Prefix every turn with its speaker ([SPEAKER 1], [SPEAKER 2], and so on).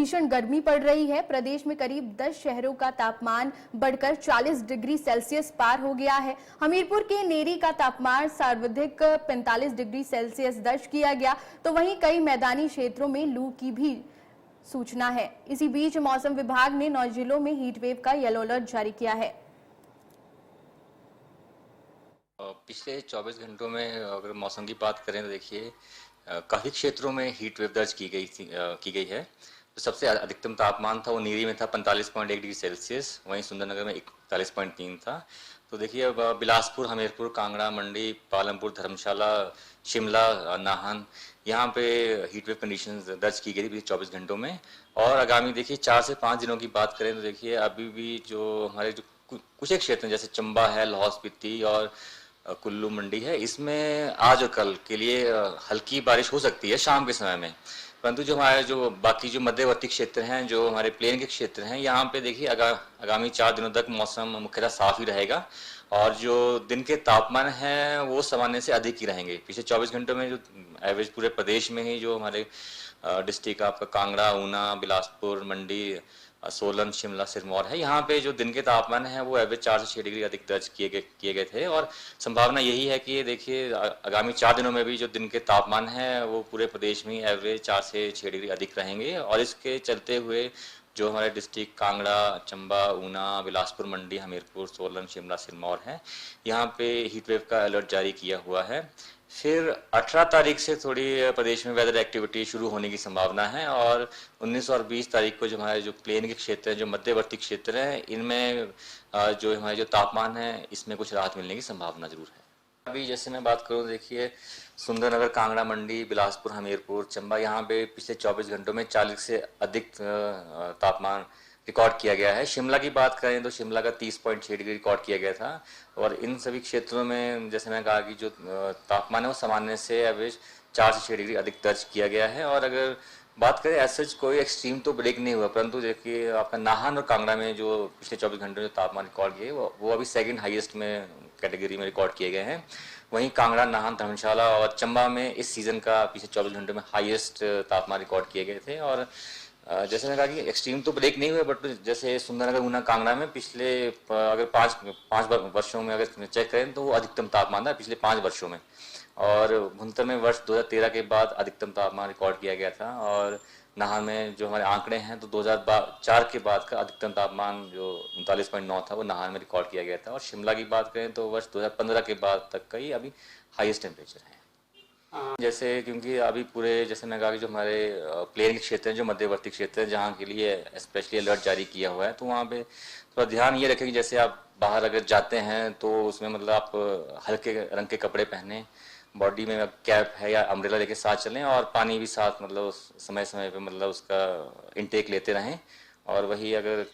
[SPEAKER 1] भीषण गर्मी पड़ रही है। प्रदेश में करीब 10 शहरों का तापमान बढ़कर 40 डिग्री सेल्सियस पार हो गया है। हमीरपुर के नेरी का तापमान सर्वाधिक 45 डिग्री सेल्सियस दर्ज किया गया, तो वहीं कई मैदानी क्षेत्रों में लू की भी सूचना है। इसी बीच मौसम विभाग ने 9 जिलों में हीट वेव का येलो अलर्ट जारी किया है।
[SPEAKER 2] पिछले 24 घंटों में अगर मौसम की बात करें तो देखिए काफ़ी क्षेत्रों में हीट वेव दर्ज की गई है। तो सबसे अधिकतम तापमान था वो नीरी में था 45.1 डिग्री सेल्सियस, वहीं सुंदरनगर में 41.3 था। तो देखिए अब बिलासपुर, हमीरपुर, कांगड़ा, मंडी, पालमपुर, धर्मशाला, शिमला, नाहन, यहाँ पे हीट वेव कंडीशंस दर्ज की गई थी पिछले 24 घंटों में। और आगामी देखिए 4 से 5 दिनों की बात करें तो देखिए अभी भी जो हमारे जो कुछ एक क्षेत्र जैसे चंबा है, लाहौल स्पीति और कुल्लू मंडी है, इसमें आज और कल के लिए हल्की बारिश हो सकती है शाम के समय में। परंतु जो हमारे जो बाकी जो मध्यवर्ती क्षेत्र हैं, जो हमारे प्लेन के क्षेत्र हैं, यहाँ पे देखिए आगामी 4 दिनों तक मौसम मुख्यतः साफ ही रहेगा और जो दिन के तापमान हैं वो सामान्य से अधिक ही रहेंगे। पिछले 24 घंटों में जो एवरेज पूरे प्रदेश में ही जो हमारे डिस्ट्रिक्ट आपका कांगड़ा, ऊना, बिलासपुर, मंडी, सोलन, शिमला, सिरमौर है, यहाँ पे जो दिन के तापमान है वो एवरेज 4 से 6 डिग्री अधिक दर्ज किए गए थे। और संभावना यही है कि देखिए आगामी 4 दिनों में भी जो दिन के तापमान है वो पूरे प्रदेश में एवरेज 4 से 6 डिग्री अधिक रहेंगे। और इसके चलते हुए जो हमारे डिस्ट्रिक्ट कांगड़ा, चंबा, ऊना, बिलासपुर, मंडी, हमीरपुर, सोलन, शिमला, सिरमौर है, यहाँ पे हीट वेव का अलर्ट जारी किया हुआ है। फिर 18 तारीख से थोड़ी प्रदेश में वेदर एक्टिविटी शुरू होने की संभावना है और 19 और 20 तारीख को जो हमारे जो प्लेन के क्षेत्र हैं, जो मध्यवर्ती क्षेत्र हैं, इनमें जो हमारे जो तापमान है इसमें कुछ राहत मिलने की संभावना जरूर है। अभी जैसे मैं बात करूँ देखिए सुंदरनगर, कांगड़ा, मंडी, बिलासपुर, हमीरपुर, चंबा, यहाँ पे पिछले 24 घंटों में 40 से अधिक तापमान रिकॉर्ड किया गया है। शिमला की बात करें तो शिमला का 30.6 डिग्री रिकॉर्ड किया गया था। और इन सभी क्षेत्रों में जैसे मैं कहा कि जो तापमान है वो सामान्य से एवरेज 4 से 6 डिग्री अधिक दर्ज किया गया है। और अगर बात करें ऐसा कोई एक्सट्रीम तो ब्रेक नहीं हुआ, परंतु देखिए आपका नाहन और कांगड़ा में जो पिछले 24 घंटों में जो तापमान रिकॉर्ड किए वो अभी सेकंड हाईएस्ट में कैटेगरी में रिकॉर्ड किए गए हैं। वहीं कांगड़ा, नाहन, धर्मशाला और चंबा में इस सीजन का पिछले 24 घंटों में हाईएस्ट तापमान रिकॉर्ड किए गए थे। और जैसे मैंने कहा कि एक्सट्रीम तो ब्रेक नहीं हुए, बट जैसे सुंदरनगर, ऊना, कांगड़ा में पिछले अगर पाँच वर्षों में अगर चेक करें तो वो अधिकतम तापमान था पिछले 5 वर्षों में। और भुंतर में वर्ष 2013 के बाद अधिकतम तापमान रिकॉर्ड किया गया था। और नाहन में जो हमारे आंकड़े हैं तो 2004 के बाद का अधिकतम तापमान जो 39.9 था वो नाहन में रिकॉर्ड किया गया था। और शिमला की बात करें तो वर्ष 2015 के बाद तक का ही अभी हाईएस्ट टेम्परेचर है। जैसे क्योंकि अभी पूरे जैसे मैंने कहा कि जो हमारे प्लेन क्षेत्र हैं, जो मध्यवर्ती क्षेत्र हैं, जहाँ के लिए स्पेशली अलर्ट जारी किया हुआ है, तो वहाँ पे थोड़ा ध्यान ये रखें कि जैसे आप बाहर अगर जाते हैं तो उसमें मतलब आप हल्के रंग के कपड़े पहने, बॉडी में कैप है या अम्ब्रेला लेके साथ चलें और पानी भी साथ मतलब समय समय पे मतलब उसका इनटेक लेते रहें। और वही अगर